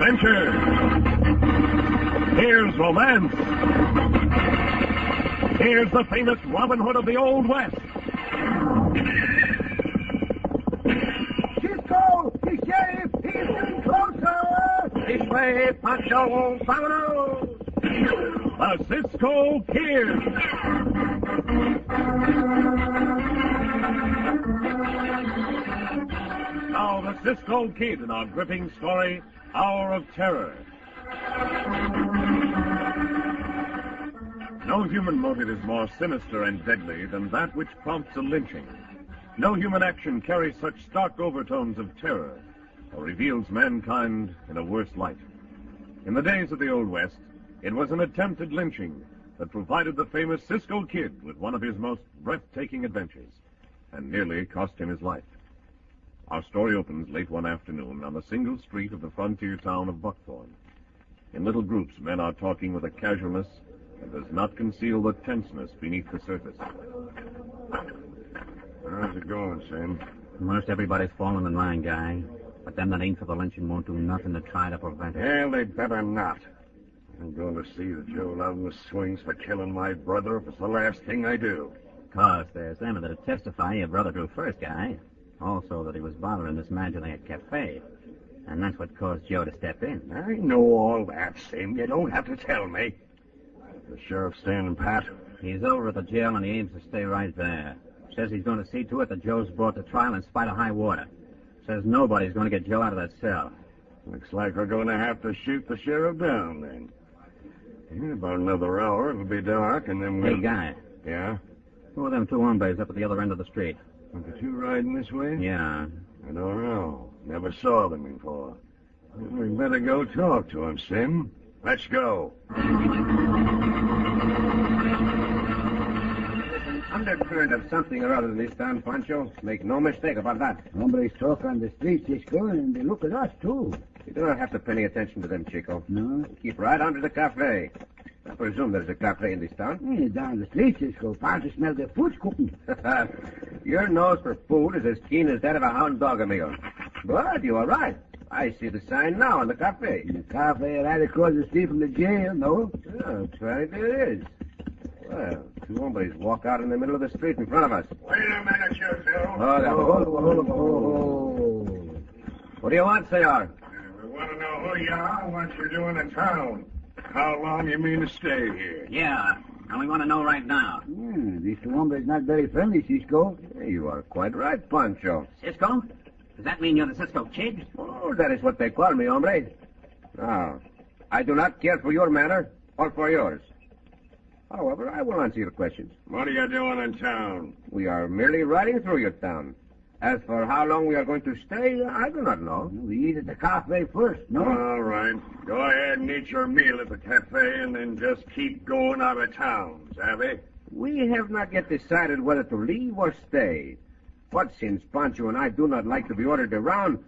adventure. Here's romance. Here's the famous Robin Hood of the Old West. Cisco, the sheriff, he's getting closer. This way, Pancho, vámonos. The Cisco Kid. Now the Cisco Kid in our gripping story, Hour of Terror. No human motive is more sinister and deadly than that which prompts a lynching. No human action carries such stark overtones of terror or reveals mankind in a worse light. In the days of the Old West, it was an attempted lynching that provided the famous Cisco Kid with one of his most breathtaking adventures and nearly cost him his life. Our story opens late one afternoon on the single street of the frontier town of Buckthorn. In little groups, men are talking with a casualness that does not conceal the tenseness beneath the surface. How's it going, Sam? Most everybody's fallen in line, guy. But them that ain't for the lynching won't do nothing to try to prevent it. Well, they better not. I'm going to see that Joe Loudon swings for killing my brother if it's the last thing I do. Of course, there's them that'll testify your brother drew first, guy. Also that he was bothering this Magdalene at cafe. And that's what caused Joe to step in. I know all that, Sam. You don't have to tell me. The sheriff's standing pat. He's over at the jail and he aims to stay right there. Says he's going to see to it that Joe's brought to trial in spite of high water. Says nobody's going to get Joe out of that cell. Looks like we're going to have to shoot the sheriff down, then. In about another hour, it'll be dark, and then we'll... Hey, guy. Yeah? Who are them two hombres up at the other end of the street? Are the two riding this way? Yeah. I don't know. Never saw them before. We better go talk to them, Sim. Let's go. Undercurrent of something or other this time, Pancho. Make no mistake about that. Hombres talk on the street, Cisco, and they look at us, too. You do not have to pay any attention to them, Chico. No? Keep right on to the cafe. I presume there's a cafe in this town. Yeah, down the street, Cisco. Pancho smells the food cooking. Your nose for food is as keen as that of a hound dog, amigo. But you are right. I see the sign now in the cafe. The cafe right across the street from the jail, no? Oh, right there it is. Well, two hombres walk out in the middle of the street in front of us. Wait a minute, you two. What do you want, senor? We want to know who you are and what you're doing in town. How long you mean to stay here? Yeah, and we want to know right now. These two hombres not very friendly, Cisco. You are quite right, Pancho. Cisco? Does that mean you're the Cisco Kid? Oh, that is what they call me, hombre. Now, I do not care for your manner or for yours. However, I will answer your questions. What are you doing in town? We are merely riding through your town. As for how long we are going to stay, I do not know. We eat at the cafe first, no? All right. Go ahead and eat your meal at the cafe and then just keep going out of town, savvy? We have not yet decided whether to leave or stay. But since Pancho and I do not like to be ordered around,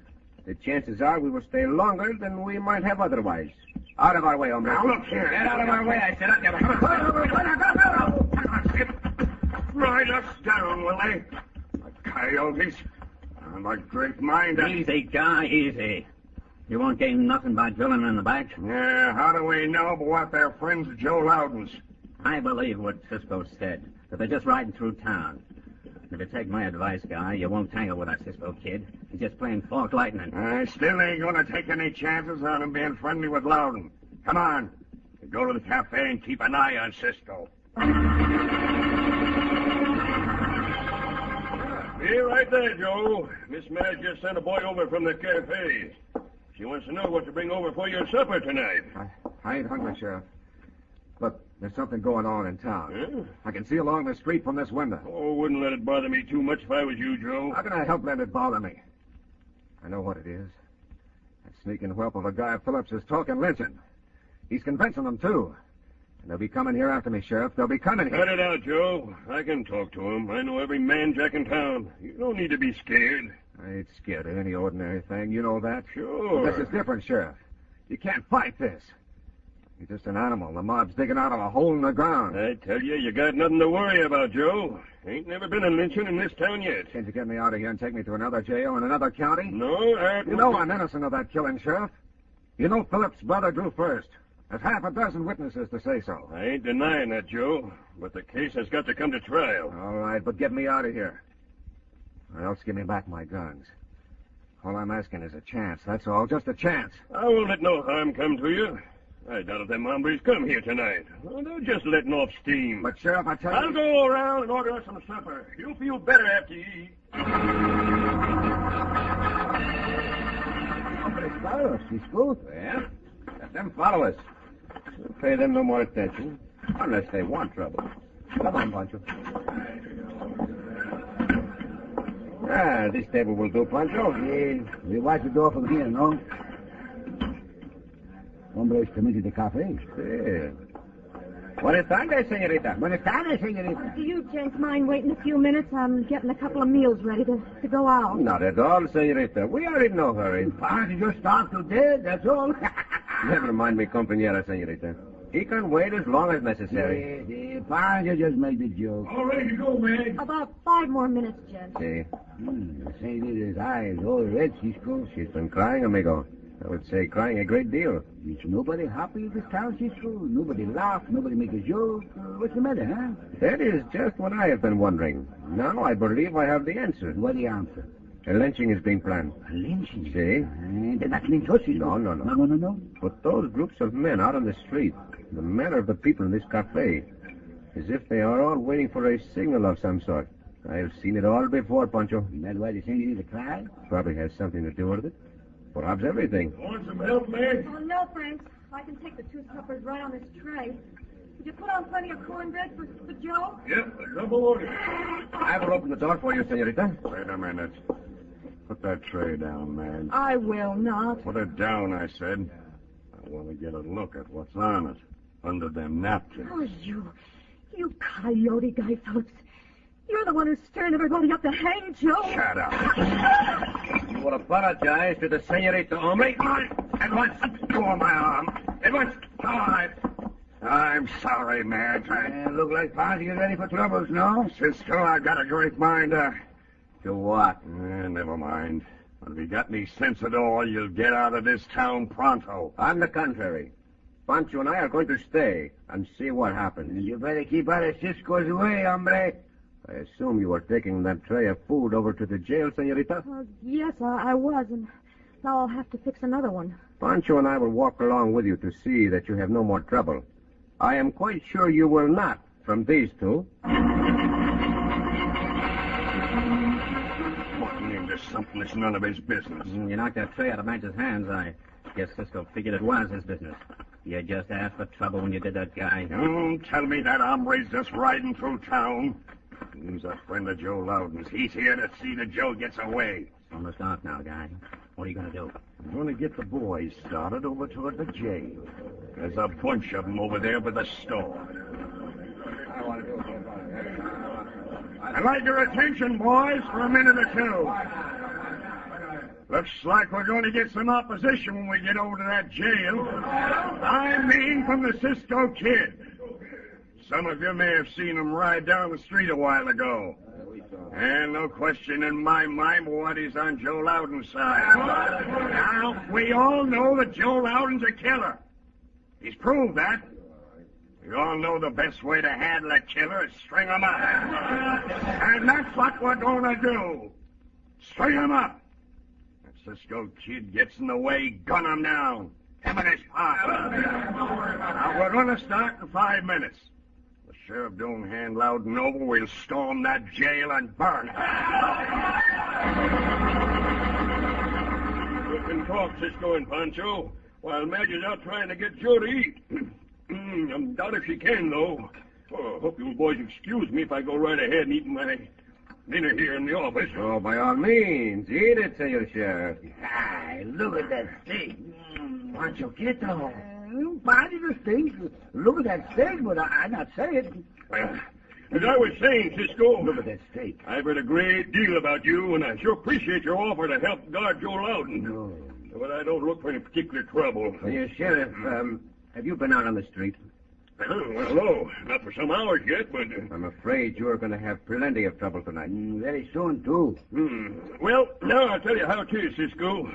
the chances are we will stay longer than we might have otherwise. Out of our way, hombre. Now, look here. Get out of our way, I said. Ride us down, will they? The coyotes. My great mind. Easy, guy, easy. You won't gain nothing by drilling in the back. Yeah, how do we know but what they're friends of Joe Loudon's? I believe what Cisco said, that they're just riding through town. If you take my advice, guy, you won't tangle with that Cisco Kid. He's just plain fork lightning. I still ain't going to take any chances on him being friendly with Loudon. Come on. Go to the cafe and keep an eye on Cisco. Be right there, Joe. Miss Madge just sent a boy over from the cafe. She wants to know what to bring over for your supper tonight. I ain't hungry, Sheriff. Look, there's something going on in town. Huh? I can see along the street from this window. Oh, wouldn't let it bother me too much if I was you, Joe. How can I help letting it bother me? I know what it is. That sneaking whelp of a guy Phillips is talking lynching. He's convincing them, too. And they'll be coming here after me, Sheriff. They'll be coming here. Cut it out, Joe. I can talk to him. I know every man jack in town. You don't need to be scared. I ain't scared of any ordinary thing. You know that. Sure. But this is different, Sheriff. You can't fight this. You're just an animal. The mob's digging out of a hole in the ground. I tell you got nothing to worry about, Joe. Ain't never been a lynching in this town yet. Can't you get me out of here and take me to another jail in another county? No, I... You know I'm innocent of that killing, Sheriff. You know Phillips' brother drew first. There's half a dozen witnesses to say so. I ain't denying that, Joe, but the case has got to come to trial. All right, but get me out of here. Or else give me back my guns. All I'm asking is a chance, that's all, just a chance. I won't let no harm come to you. I doubt if them hombres come here tonight. Well, they're just letting off steam. But, Sheriff, I tell you... I'll go around and order us some supper. You'll feel better after you eat. Follow us, Cisco. Yeah? Let them follow us. We'll pay them no more attention, unless they want trouble. Come on, Pancho. This table will do, Pancho. Yeah, we watch the door from here, no? Hombres come into the cafe. Sí. Buenas tardes, señorita. Buenas tardes, señorita. Do you gents mind waiting a few minutes? I'm getting a couple of meals ready to go out. Not at all, señorita. We are in no hurry. Pancho just starved to death, that's all. Never mind mi compañera, señorita. He can wait as long as necessary. Yeah, Pancho just made the joke. All ready to go, man. About 5 more minutes, gents. See, The señorita's eyes all red, Cisco. she's been crying, amigo. I would say crying a great deal. Is nobody happy in this town, Cisco? Nobody laugh, nobody make a joke. What's the matter, huh? That is just what I have been wondering. Now I believe I have the answer. What the answer? A lynching is being planned. A lynching. See? They're not lynch us, Cisco. No. No. But those groups of men out on the street, the manner of the people in this cafe, as if they are all waiting for a signal of some sort. I have seen it all before, Pancho. That's why the señorita cried? Probably has something to do with it. Perhaps everything. Want some help, man? Oh, no, thanks. I can take the 2 suppers right on this tray. Did you put on plenty of cornbread for Joe? Yep, a double order. I will open the door for you, senorita. Wait a minute. Put that tray down, man. I will not. Put it down, I said. I want to get a look at what's on it. Under them napkins. Oh, you coyote guy, Phillips. You're the one who's stirring everybody up to hang Joe. Shut up. You will apologize to the senorita, hombre. At once. Go on my arm. At once. All right. I'm sorry, Madge. Look like Pancho is ready for troubles, no? Cisco, I've got a great mind To what? never mind. If you got any sense at all, you'll get out of this town pronto. On the contrary. Pancho and I are going to stay and see what happens. You better keep out of Cisco's way, hombre. I assume you were taking that tray of food over to the jail, senorita? Yes, I was, and now I'll have to fix another one. Pancho and I will walk along with you to see that you have no more trouble. I am quite sure you will not from these two. Putting into something that's none of his business. You knocked that tray out of Madge's hands. I guess Cisco figured it was his business. You just asked for trouble when you did that, guy. Don't tell me that hombre's just riding through town. He's a friend of Joe Loudon's. He's here to see that Joe gets away. It's almost dark now, guy. What are you going to do? I'm going to get the boys started over toward the jail. There's a bunch of them over there by the store. I'd like your attention, boys, for a minute or two. Looks like we're going to get some opposition when we get over to that jail. I mean from the Cisco Kid. Some of you may have seen him ride down the street a while ago. And no question in my mind what is on Joe Loudon's side. Now, we all know that Joe Loudon's a killer. He's proved that. We all know the best way to handle a killer is string him up. And that's what we're going to do. String him up. If Cisco Kid gets in the way, gun him down. Him and his partner. Now, we're going to start in 5 minutes. The sheriff don't hand Loudon over, we'll storm that jail and burn it. You can talk, Cisco and Pancho, while Madge is out trying to get Joe to eat. I doubt if she can, though. Oh, hope you boys excuse me if I go right ahead and eat my dinner here in the office. Oh, by all means. Eat it, Senor Sheriff. Hi, look at that steak. Pancho, get on. Pancho, the steak. Look at that steak, but I'm not saying. As I was saying, Cisco, Look at that steak. I've heard a great deal about you, and I sure appreciate your offer to help guard Joe Loudon. No. But I don't look for any particular trouble. Senor Sheriff, have you been out on the street? Well, no, not for some hours yet, but... I'm afraid you're going to have plenty of trouble tonight. Very soon, too. Well, now I'll tell you how it is, Cisco.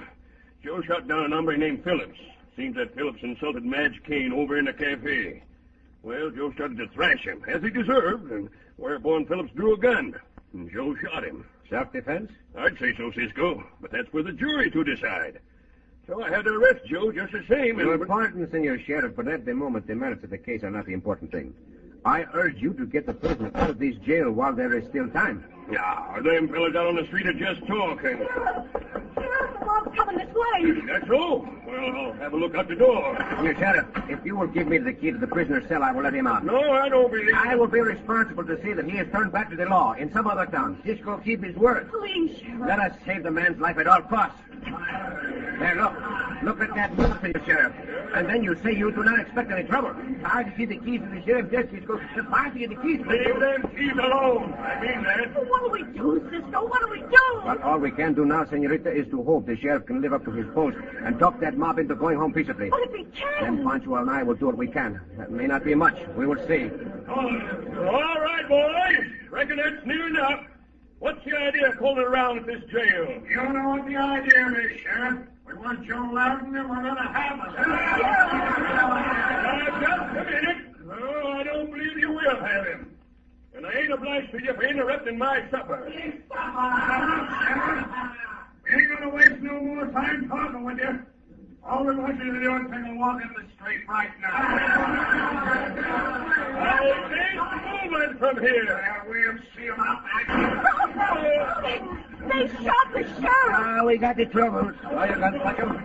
Joe shot down a hombre named Phillips. Seems that Phillips insulted Madge Kane over in the cafe. Well, Joe started to thrash him, as he deserved, and whereupon Phillips drew a gun, and Joe shot him. Self-defense? I'd say so, Cisco, but that's for the jury to decide. So I had to arrest Joe just the same. Your pardon, Senor Sheriff, but at the moment the merits of the case are not the important thing. I urge you to get the prisoner out of this jail while there is still time. Yeah, them fellas out on the street are just talking. Sheriff, the mob's coming this way. That's so? Well, I'll have a look out the door. Senor Sheriff, if you will give me the key to the prisoner's cell, I will let him out. No, I don't believe I will be responsible to see that he is turned back to the law in some other town. Cisco, keep his word. Please, Sheriff. Let us save the man's life at all costs. There, look. Look at that move, Senor Sheriff. And then you say you do not expect any trouble. I see the keys to the sheriff's desk, Cisco. I see the keys. Leave them keys alone. I mean that. What do we do, Cisco? What do we do? Well, all we can do now, Senorita, is to hope the sheriff can live up to his post and talk that mob into going home peaceably. But if he can. Then Pancho and I will do what we can. That may not be much. We will see. All right, boys. Reckon that's near enough. What's the idea of pulling around at this jail? You don't know what the idea is, Sheriff. We want Joe Loudon and we're going to have us. Just a minute. No, I don't believe you will have him. And I ain't obliged to you for interrupting my supper. We ain't going to waste no more time talking with you. All we want you to do is take a walk in the street right now. I ain't moving from here. We'll see about They shot the sheriff. We got the trouble. Oh, you got Pancho?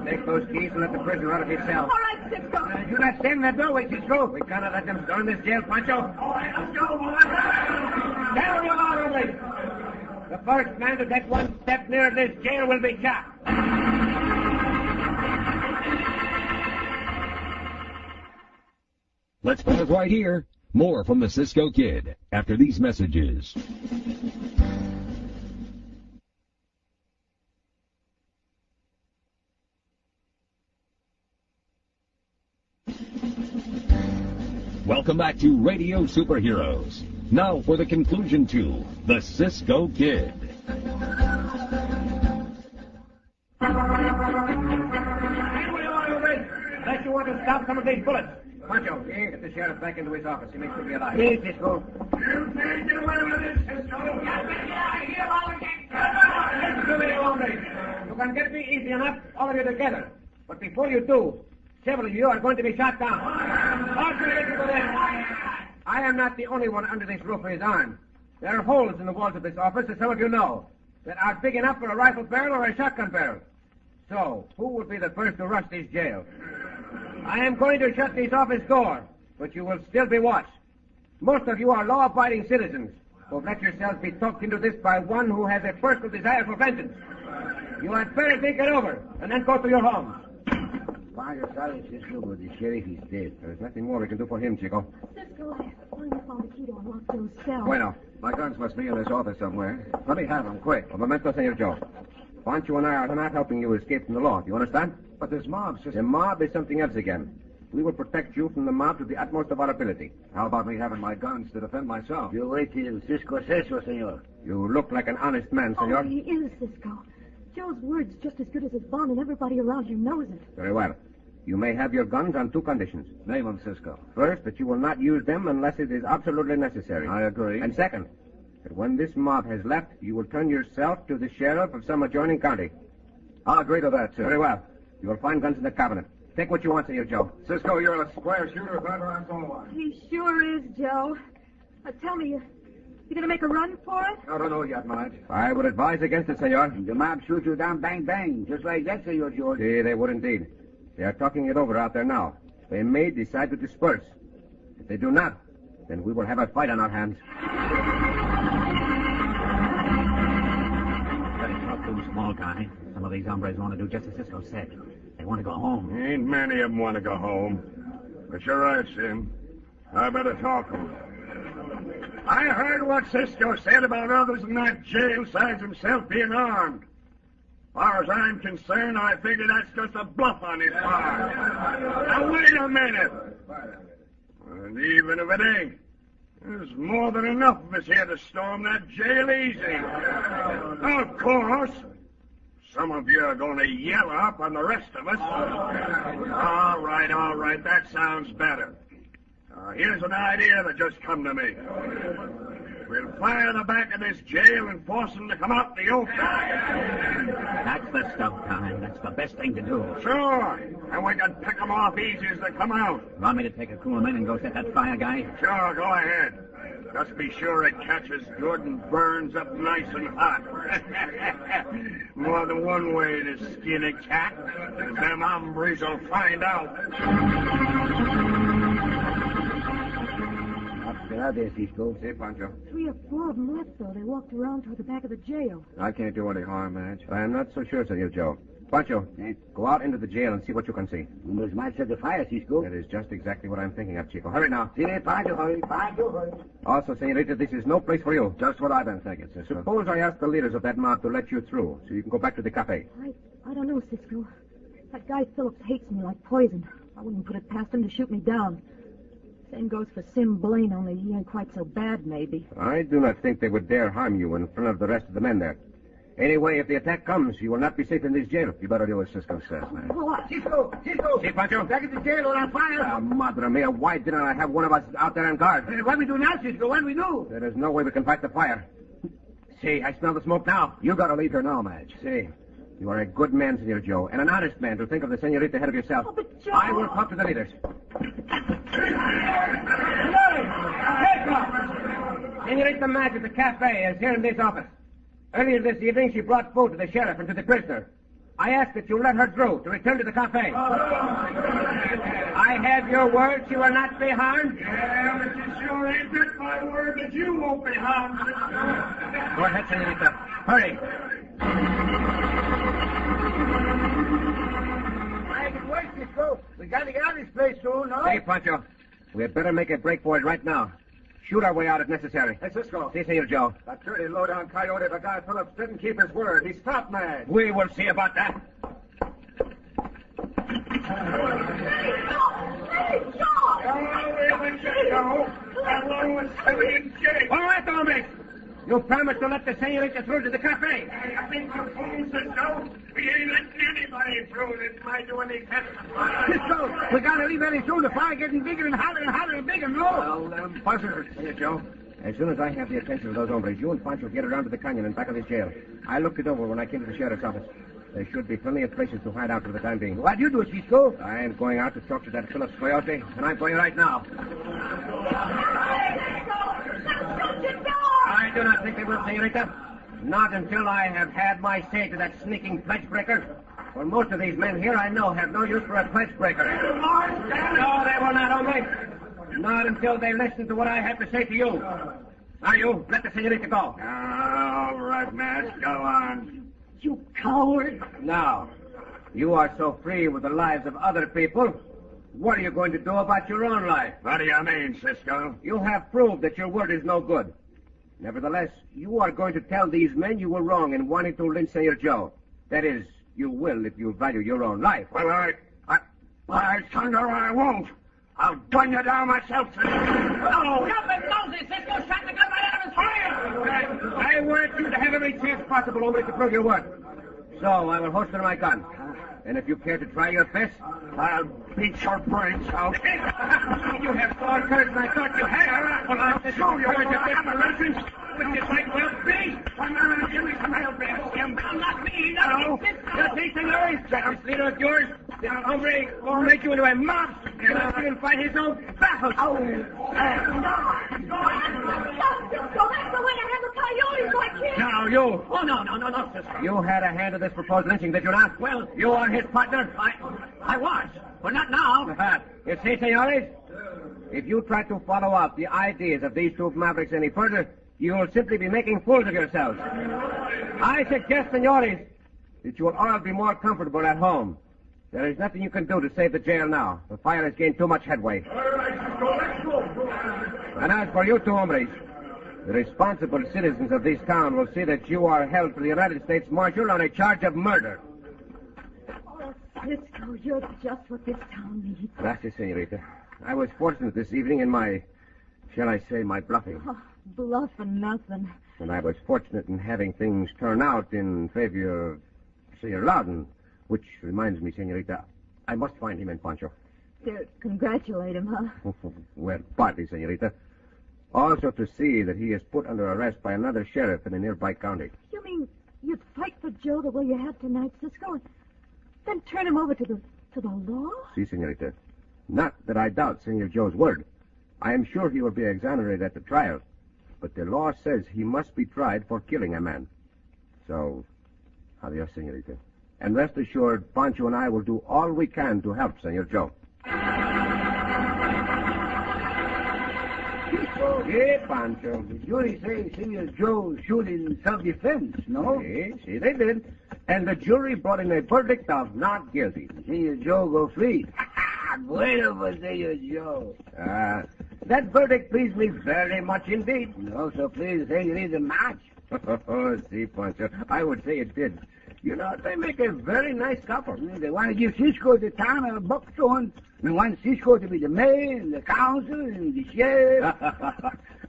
Take those keys and let the prisoner out of his cell. All right, Cisco. Do not stand in that doorway, Cisco. We cannot let them storm this jail, Pancho. All right, let's go, boys. Down your honorably. The first man to take one step nearer this jail will be shot. Let's pause right here. More from the Cisco Kid after these messages. Welcome back to Radio Superheroes. Now for the conclusion to the Cisco Kid. Unless you want to stop some of these bullets. Pancho, get the sheriff back into his office. He makes sure we're alive. Yes, Cisco. You can't get away with this, Cisco. You can get me easy enough, all of you together. But before you do, several of you are going to be shot down. I am not the only one under this roof who is armed. There are holes in the walls of this office, as some of you know, that are big enough for a rifle barrel or a shotgun barrel. So, who will be the first to rush this jail? I am going to shut this office door, but you will still be watched. Most of you are law-abiding citizens who have let yourselves be talked into this by one who has a personal desire for vengeance. You had better think it over, and then go to your homes. Vaya, sorry, Cisco, but the sheriff is dead. There's nothing more we can do for him, Chico. Cisco, I finally found the key to unlock Joe's cell. Bueno, my guns must be in this office somewhere. Let me have them, quick. Un momento, Senor Joe. Pancho and I are not helping you escape from the law. Do you understand? But this mob, The mob is something else again. We will protect you from the mob to the utmost of our ability. How about me having my guns to defend myself? You wait till Cisco says so, senor. You look like an honest man, senor. Oh, he is, Cisco. Joe's word's just as good as his bond, and everybody around here knows it. Very well. You may have your guns on two conditions. Name them, Cisco. First, that you will not use them unless it is absolutely necessary. I agree. And second, that when this mob has left, you will turn yourself to the sheriff of some adjoining county. I'll agree to that, too. Very well. You will find guns in the cabinet. Take what you want, Senor Joe. Cisco, you're a square shooter if ever I saw one. He sure is, Joe. Tell me, you gonna make a run for it? I don't know yet, Madge. I would advise against it, senor. The mob shoots you down, bang, bang, just like that, senor George. See, they would indeed. They are talking it over out there now. They may decide to disperse. If they do not, then we will have a fight on our hands. Better talk to him, small guy. Some of these hombres want to do just as Cisco said. They want to go home. Ain't many of them want to go home. But you're right, Sim. I better talk to him. I heard what Cisco said about others in that jail besides himself being armed. As far as I'm concerned, I figure that's just a bluff on his part. Now, wait a minute. And even if it ain't, there's more than enough of us here to storm that jail easy. Of course. some of you are going to yell up on the rest of us. All right. That sounds better. Here's an idea that just come to me. We'll fire the back of this jail and force them to come out in the open. That's the stuff, Ty. That's the best thing to do. Sure. And we can pick them off easy as they come out. Want me to take a cool minute and go set that fire, guy? Sure, go ahead. Just be sure it catches good and burns up nice and hot. More than one way to skin a cat, as them hombres will find out. Get out there, Cisco. See, Pancho. 3 or 4 of them left, though. They walked around toward the back of the jail. I can't do any harm, Madge. I'm not so sure, Senor Joe. Pancho, go out into the jail and see what you can see. Numbers might set the fire, Cisco. That is just exactly what I'm thinking of, Chico. Hurry now. See there, Pancho, hurry. Pancho, hurry. Also, Senorita, this is no place for you. Just what I've been thinking, Cisco. Suppose I ask the leaders of that mob to let you through so you can go back to the cafe. I don't know, Cisco. That guy Phillips hates me like poison. I wouldn't put it past him to shoot me down. Same goes for Sim Blaine, only he ain't quite so bad, maybe. I do not think they would dare harm you in front of the rest of the men there. Anyway, if the attack comes, you will not be safe in this jail. You better do as Cisco says, man. Cisco! See, Pancho? Back at the jail on fire! Madre mia, why didn't I have one of us out there on guard? What we do now, Cisco? What we do? There is no way we can fight the fire. See, I smell the smoke now. You gotta leave here now, Madge. See, you are a good man, Senor Joe, and an honest man to think of the senorita ahead of yourself. Oh, but Joe... I will talk to the leaders. Senorita Madge at the cafe is here in this office. Earlier this evening, she brought food to the sheriff and to the prisoner. I ask that you let her through to return to the cafe. I have your word she will not be harmed. Yeah, but you sure ain't got my word that you won't be harmed. Go ahead, Senorita. Hurry. I can wait, Cisco. We gotta get out of this place soon, no? Hey, Pancho. We had better make a break for it right now. Shoot our way out if necessary. Hey, Cisco. See, Senor Joe. That dirty low-down coyote of a guy Phillips didn't keep his word. He stopped Madge. We will see about that. All right, hombres. You promised to let the senorita through to the cafe. I think the fool Cisco. We ain't letting anybody through that might do any testifying. Cisco, we gotta leave very soon. The fire getting bigger and hotter and bigger, no? Well, buzzer, Senor Joe. As soon as I have the attention of those hombres, you and Pancho get around to the canyon and back of this jail. I looked it over when I came to the sheriff's office. There should be plenty of places to hide out for the time being. What do you do, Cisco? I am going out to talk to that Phillips coyote, and I'm going right now. I do not think they will, senorita. Not until I have had my say to that sneaking pledge breaker. For most of these men here I know have no use for a pledge breaker. No, they will not, hombre. Not until they listen to what I have to say to you. Now you, let the senorita go. All right, Madge, go on. You coward. Now, you are so free with the lives of other people. What are you going to do about your own life? What do you mean, Cisco? You have proved that your word is no good. Nevertheless, you are going to tell these men you were wrong in wanting to lynch Senor Joe. That is, you will if you value your own life. Well, I thunder I won't. I'll gun you down myself. Oh, help him, Moses! Cisco shot the gun right out of his fire! I want you to have every chance possible only to prove your word. So I will holster my gun. And if you care to try your best, I'll beat your brains out. You have more courage than I thought you had. Well, I'll show you what you have a lesson. Which is like well be. Come on, give me some help here, Jim. Not me, no. You see, senores, this leader of yours, this hombre will make you into a mob. And I'll see him fight his own battles. Cisco, that's the way to handle coyotes like him. Now, you. Oh, no, Cisco. You had a hand in this proposed lynching, did you not? Well, you are his partner. I was, but not now. You see, senores, if you try to follow up the ideas of these two mavericks any further, you will simply be making fools of yourselves. I suggest, senores, that you will all be more comfortable at home. There is nothing you can do to save the jail now. The fire has gained too much headway. All right, let's go. And as for you two hombres, the responsible citizens of this town will see that you are held for the United States Marshal on a charge of murder. Oh, Cisco, you're just what this town needs. Gracias, senorita. I was fortunate this evening in my, shall I say, my bluffing. Oh, bluff and nothing. And I was fortunate in having things turn out in favor of Senor Loudon. Which reminds me, senorita, I must find him and Pancho. Congratulate him, huh? Well, partly, senorita. Also to see that he is put under arrest by another sheriff in a nearby county. You mean you'd fight for Joe the way you have tonight, Cisco, and then turn him over to the law? Si, senorita. Not that I doubt Senor Joe's word. I am sure he will be exonerated at the trial. But the law says he must be tried for killing a man. So, adios, senorita. And rest assured, Pancho and I will do all we can to help Senor Joe. Yeah, Pancho. The jury say Senor Joe shoot in self-defense, no? Yes, they did. And the jury brought in a verdict of not guilty. Senor Joe go free. Bueno for Senor Joe. That verdict pleased me very much indeed. No, so please, Senorita much. Oh, see, Pancho, I would say it did. You know, they make a very nice couple. They want to give Cisco the town of Buckstone. They want Cisco to be the mayor and the council and the sheriff.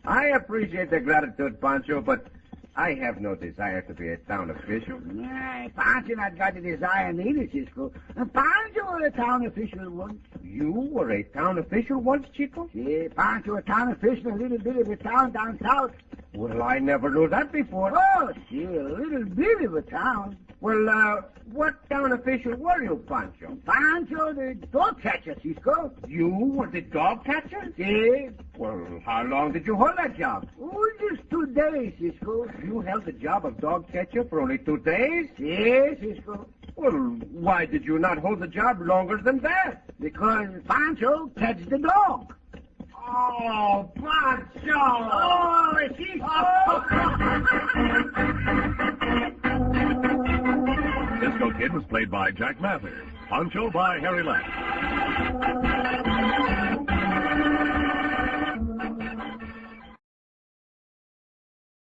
I appreciate the gratitude, Pancho, but I have no desire to be a town official. Pancho not got the desire neither, Cisco. Pancho was a town official once. You were a town official once, Chico? Yeah, Pancho was a town official in a little bit of a town down south. Well, I never knew that before. Oh, see, a little bit of a town. Well, what town official were you, Pancho? Pancho, the dog catcher, Cisco. You were the dog catcher? Yes. Well, how long did you hold that job? Oh, just 2 days, Cisco. You held the job of dog catcher for only 2 days? Yes, Cisco. Well, why did you not hold the job longer than that? Because Pancho catches the dog. Oh, Pancho! Oh, Cisco Kid was played by Jack Mather. Pancho by Harry Lapp.